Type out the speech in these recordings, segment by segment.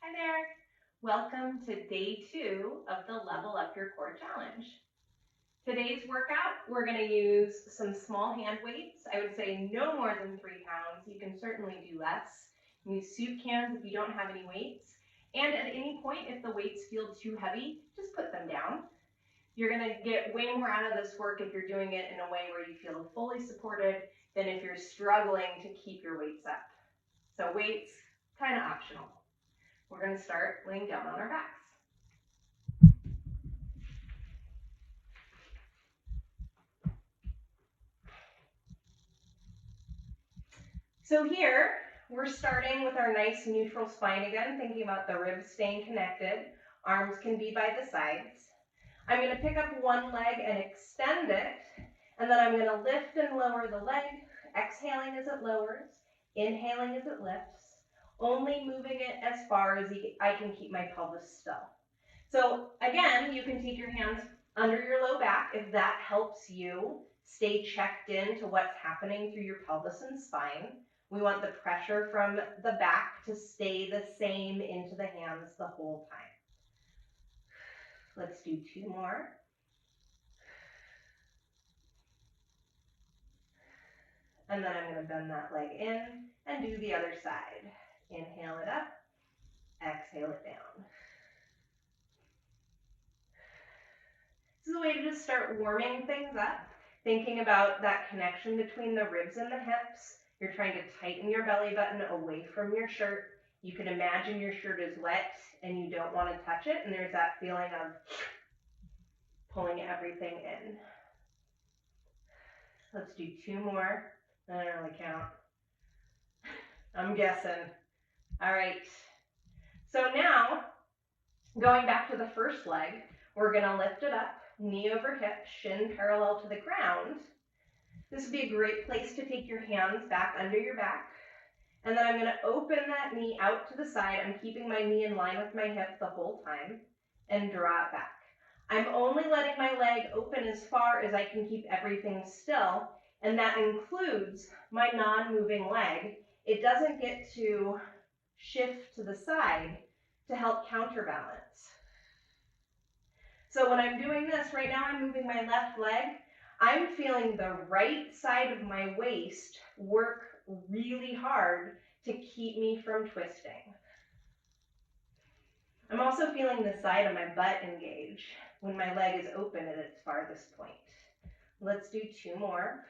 Hi there. Welcome to day 2 of the Level Up Your Core Challenge. Today's workout, we're going to use some small hand weights. I would say no more than 3 pounds. You can certainly do less. Use soup cans if you don't have any weights. And at any point, if the weights feel too heavy, just put them down. You're going to get way more out of this work if you're doing it in a way where you feel fully supported than if you're struggling to keep your weights up. So weights, kind of optional. We're going to start laying down on our backs. So here, we're starting with our nice neutral spine again, thinking about the ribs staying connected. Arms can be by the sides. I'm going to pick up one leg and extend it, and then I'm going to lift and lower the leg, exhaling as it lowers, inhaling as it lifts, only moving it as far as I can keep my pelvis still. So again, you can take your hands under your low back if that helps you stay checked in to what's happening through your pelvis and spine. We want the pressure from the back to stay the same into the hands the whole time. Let's do 2 more. And then I'm going to bend that leg in and do the other side. Inhale it up, exhale it down. This is a way to just start warming things up, thinking about that connection between the ribs and the hips. You're trying to tighten your belly button away from your shirt. You can imagine your shirt is wet and you don't want to touch it, and there's that feeling of pulling everything in. Let's do 2 more. I don't really count. I'm guessing. All right. So now, going back to the first leg, we're going to lift it up, knee over hip, shin parallel to the ground. This would be a great place to take your hands back under your back. And then I'm going to open that knee out to the side. I'm keeping my knee in line with my hip the whole time and draw it back. I'm only letting my leg open as far as I can keep everything still, and that includes my non-moving leg. It doesn't get to shift to the side to help counterbalance. So when I'm doing this, right now I'm moving my left leg. I'm feeling the right side of my waist work really hard to keep me from twisting. I'm also feeling the side of my butt engage when my leg is open at its farthest point. Let's do 2 more.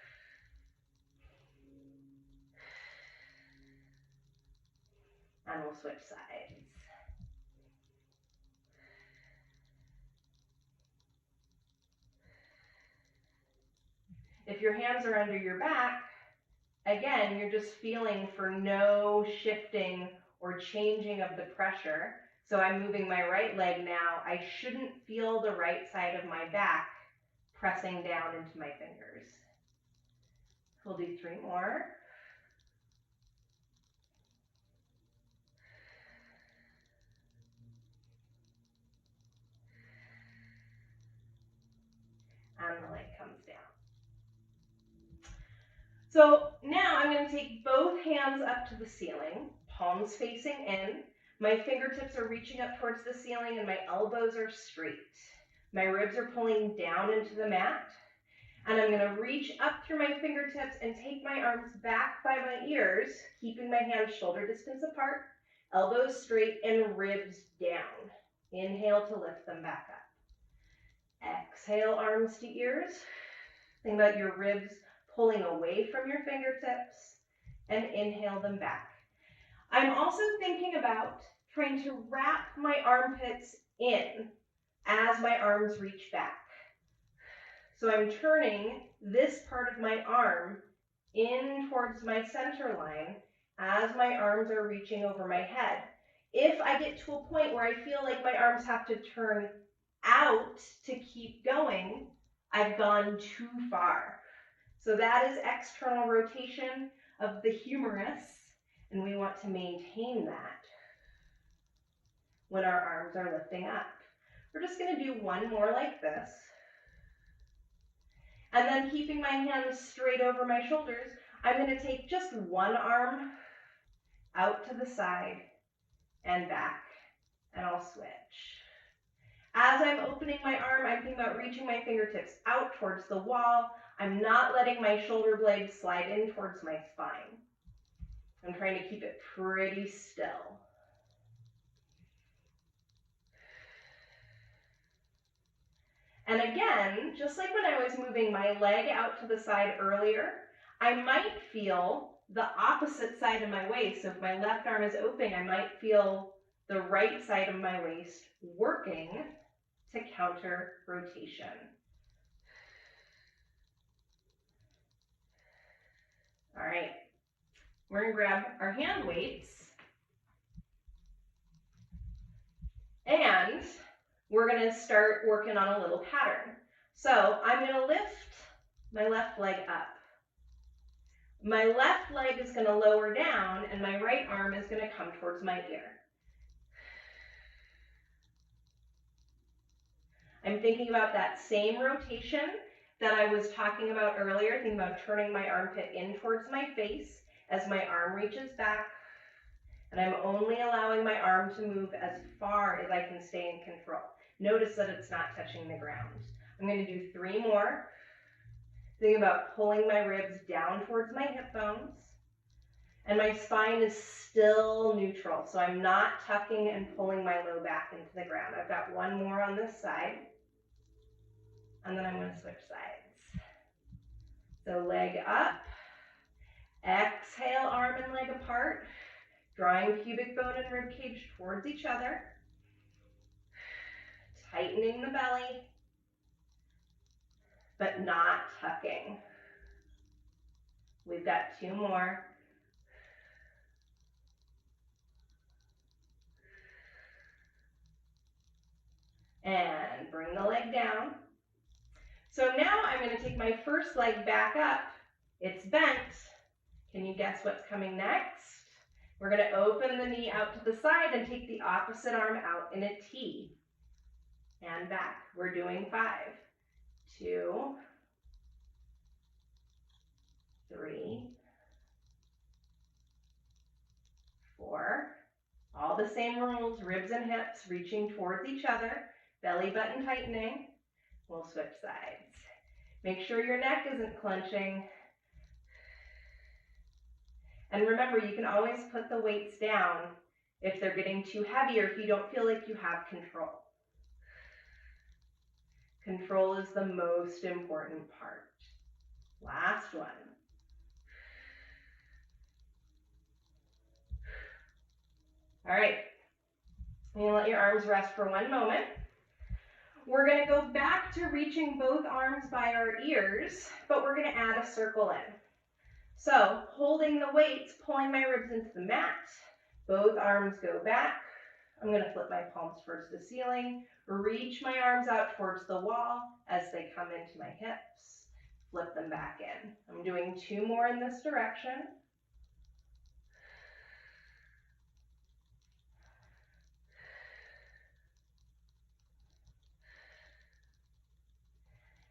And we'll switch sides. If your hands are under your back, again, you're just feeling for no shifting or changing of the pressure. So I'm moving my right leg now. I shouldn't feel the right side of my back pressing down into my fingers. We'll do 3 more. And the leg comes down. So now I'm going to take both hands up to the ceiling, palms facing in. My fingertips are reaching up towards the ceiling and my elbows are straight. My ribs are pulling down into the mat. And I'm going to reach up through my fingertips and take my arms back by my ears, keeping my hands shoulder distance apart, elbows straight, and ribs down. Inhale to lift them back up. Exhale, arms to ears. Think about your ribs pulling away from your fingertips, and inhale them back. I'm also thinking about trying to wrap my armpits in as my arms reach back. So I'm turning this part of my arm in towards my center line as my arms are reaching over my head. If I get to a point where I feel like my arms have to turn out to keep going, I've gone too far. So that is external rotation of the humerus, and we want to maintain that when our arms are lifting up. We're just going to do 1 more like this. And then keeping my hands straight over my shoulders, I'm going to take just 1 arm out to the side and back. and I'll switch. As I'm opening my arm, I'm thinking about reaching my fingertips out towards the wall. I'm not letting my shoulder blades slide in towards my spine. I'm trying to keep it pretty still. And again, just like when I was moving my leg out to the side earlier, I might feel the opposite side of my waist. So if my left arm is open, I might feel the right side of my waist working to counter rotation. All right, we're gonna grab our hand weights and we're gonna start working on a little pattern. So I'm gonna lift my left leg up. My left leg is gonna lower down and my right arm is gonna come towards my ear. I'm thinking about that same rotation that I was talking about earlier, thinking about turning my armpit in towards my face as my arm reaches back, and I'm only allowing my arm to move as far as I can stay in control. Notice that it's not touching the ground. I'm going to do 3 more. Thinking about pulling my ribs down towards my hip bones, and my spine is still neutral, so I'm not tucking and pulling my low back into the ground. I've got 1 more on this side. And then I'm going to switch sides. So leg up, exhale, arm and leg apart, drawing pubic bone and rib cage towards each other, tightening the belly, but not tucking. We've got 2 more. And bring the leg down. So now I'm going to take my first leg back up. It's bent. Can you guess what's coming next? We're going to open the knee out to the side and take the opposite arm out in a T. And back. We're doing 5. 2, 3, 4. All the same rules, ribs and hips reaching towards each other, belly button tightening. We'll switch sides. Make sure your neck isn't clenching. And remember, you can always put the weights down if they're getting too heavy or if you don't feel like you have control. Control is the most important part. Last one. All right. You're gonna let your arms rest for 1 moment. We're gonna go back to reaching both arms by our ears, but we're gonna add a circle in. So holding the weights, pulling my ribs into the mat, both arms go back. I'm gonna flip my palms towards the ceiling, reach my arms out towards the wall as they come into my hips, flip them back in. I'm doing 2 more in this direction.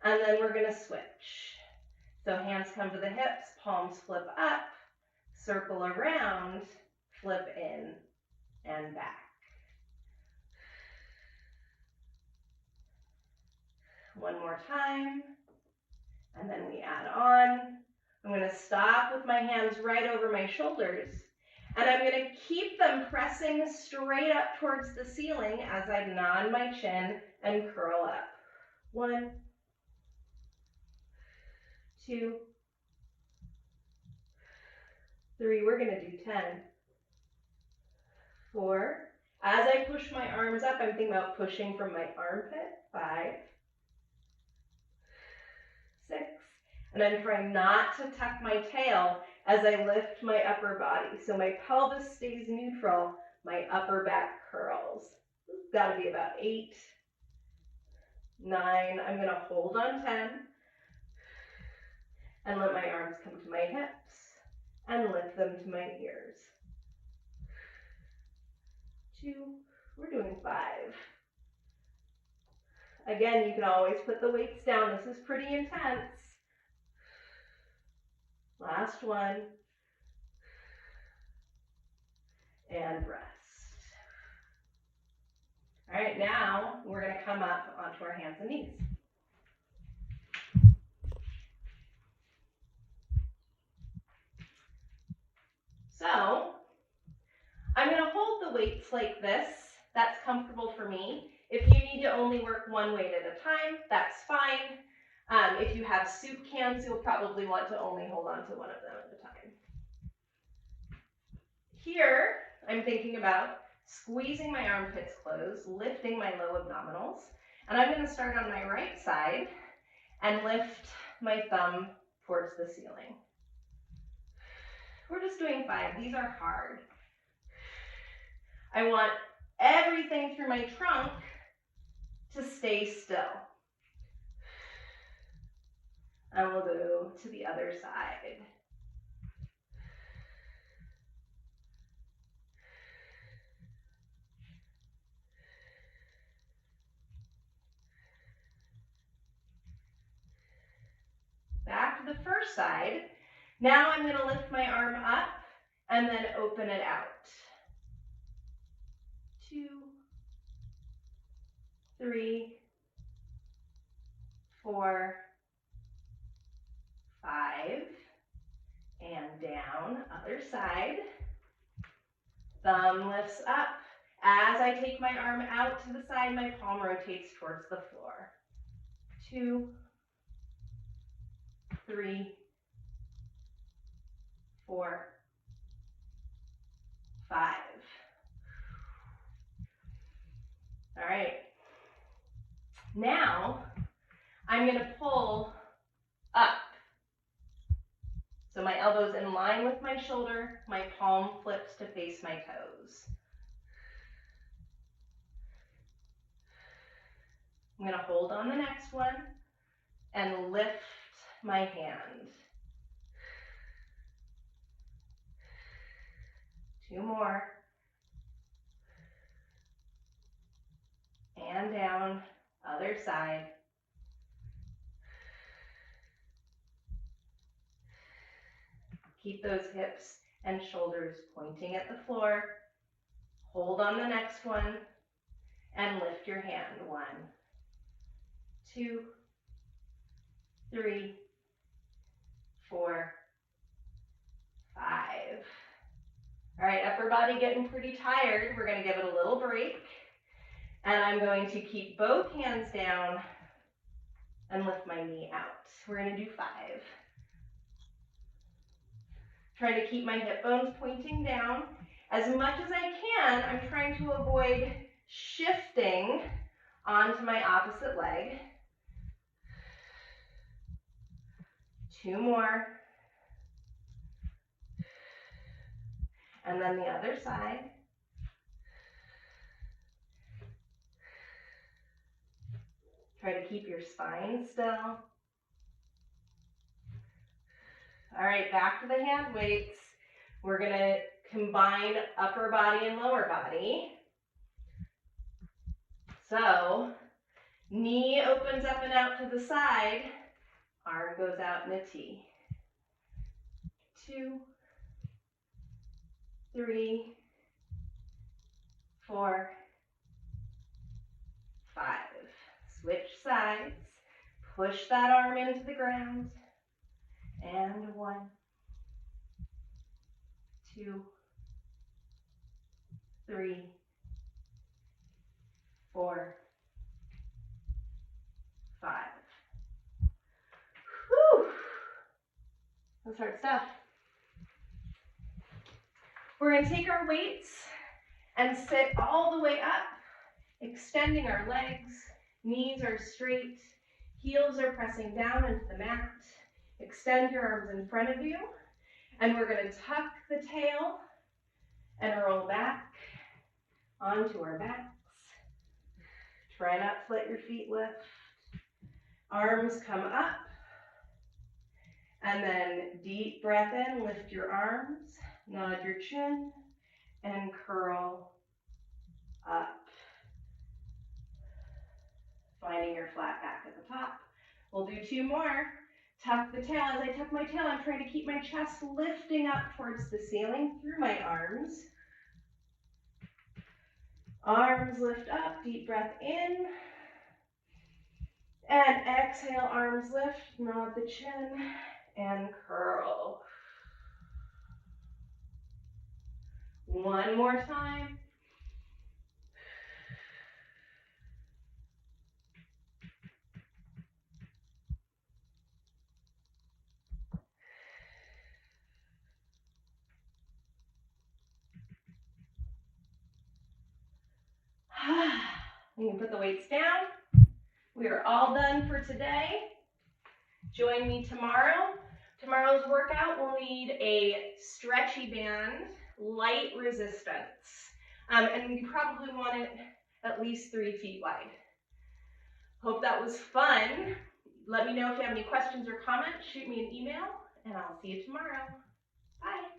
And then we're going to switch. So hands come to the hips, palms flip up, circle around, flip in and back. One more time, and then we add on. I'm going to stop with my hands right over my shoulders, and I'm going to keep them pressing straight up towards the ceiling as I nod my chin and curl up. 1, 2, 3, we're going to do 10, 4. As I push my arms up, I'm thinking about pushing from my armpit. 5, 6, and I'm trying not to tuck my tail as I lift my upper body. So my pelvis stays neutral, my upper back curls. It's got to be about 8, 9, I'm going to hold on 10, and let my arms come to my hips and lift them to my ears. 2, we're doing 5. Again, you can always put the weights down. This is pretty intense. Last one. And rest. All right, now we're going to come up onto our hands and knees. So I'm going to hold the weights like this. That's comfortable for me. If you need to only work one weight at a time, that's fine. If you have soup cans, you'll probably want to only hold on to one of them at a time. Here, I'm thinking about squeezing my armpits closed, lifting my low abdominals, and I'm going to start on my right side and lift my thumb towards the ceiling. We're just doing 5. These are hard. I want everything through my trunk to stay still. And we'll go to the other side. Back to the first side. Now I'm going to lift my arm up and then open it out. 2, 3, 4, 5, and down, other side. Thumb lifts up. As I take my arm out to the side, my palm rotates towards the floor. 2, 3, 4, 5. All right. Now, I'm going to pull up. So my elbow's in line with my shoulder, my palm flips to face my toes. I'm going to hold on the next one and lift my hand. 2 more. And down, other side. Keep those hips and shoulders pointing at the floor. Hold on the next one and lift your hand. 1, 2, 3, 4, 5. All right, upper body getting pretty tired. We're going to give it a little break. And I'm going to keep both hands down and lift my knee out. We're going to do 5. Trying to keep my hip bones pointing down. As much as I can, I'm trying to avoid shifting onto my opposite leg. 2 more. And then the other side. Try to keep your spine still. All right, back to the hand weights. We're going to combine upper body and lower body. So, knee opens up and out to the side. Arm goes out in a T. 2, 3, 4, 5. Switch sides. Push that arm into the ground. And 1, 2, 3, 4, 5. Whew. That's hard stuff. We're going to take our weights and sit all the way up, extending our legs. Knees are straight. Heels are pressing down into the mat. Extend your arms in front of you. And we're going to tuck the tail and roll back onto our backs. Try not to let your feet lift. Arms come up. And then deep breath in, lift your arms, nod your chin, and curl up. Finding your flat back at the top. We'll do 2 more. Tuck the tail. As I tuck my tail, I'm trying to keep my chest lifting up towards the ceiling through my arms. Arms lift up, deep breath in. And exhale, arms lift, nod the chin, and curl. One more time. You can put the weights down. We are all done for today. Join me tomorrow. Tomorrow's workout will need a stretchy band, light resistance, and you probably want it at least 3 feet wide. Hope that was fun. Let me know if you have any questions or comments. Shoot me an email, and I'll see you tomorrow. Bye.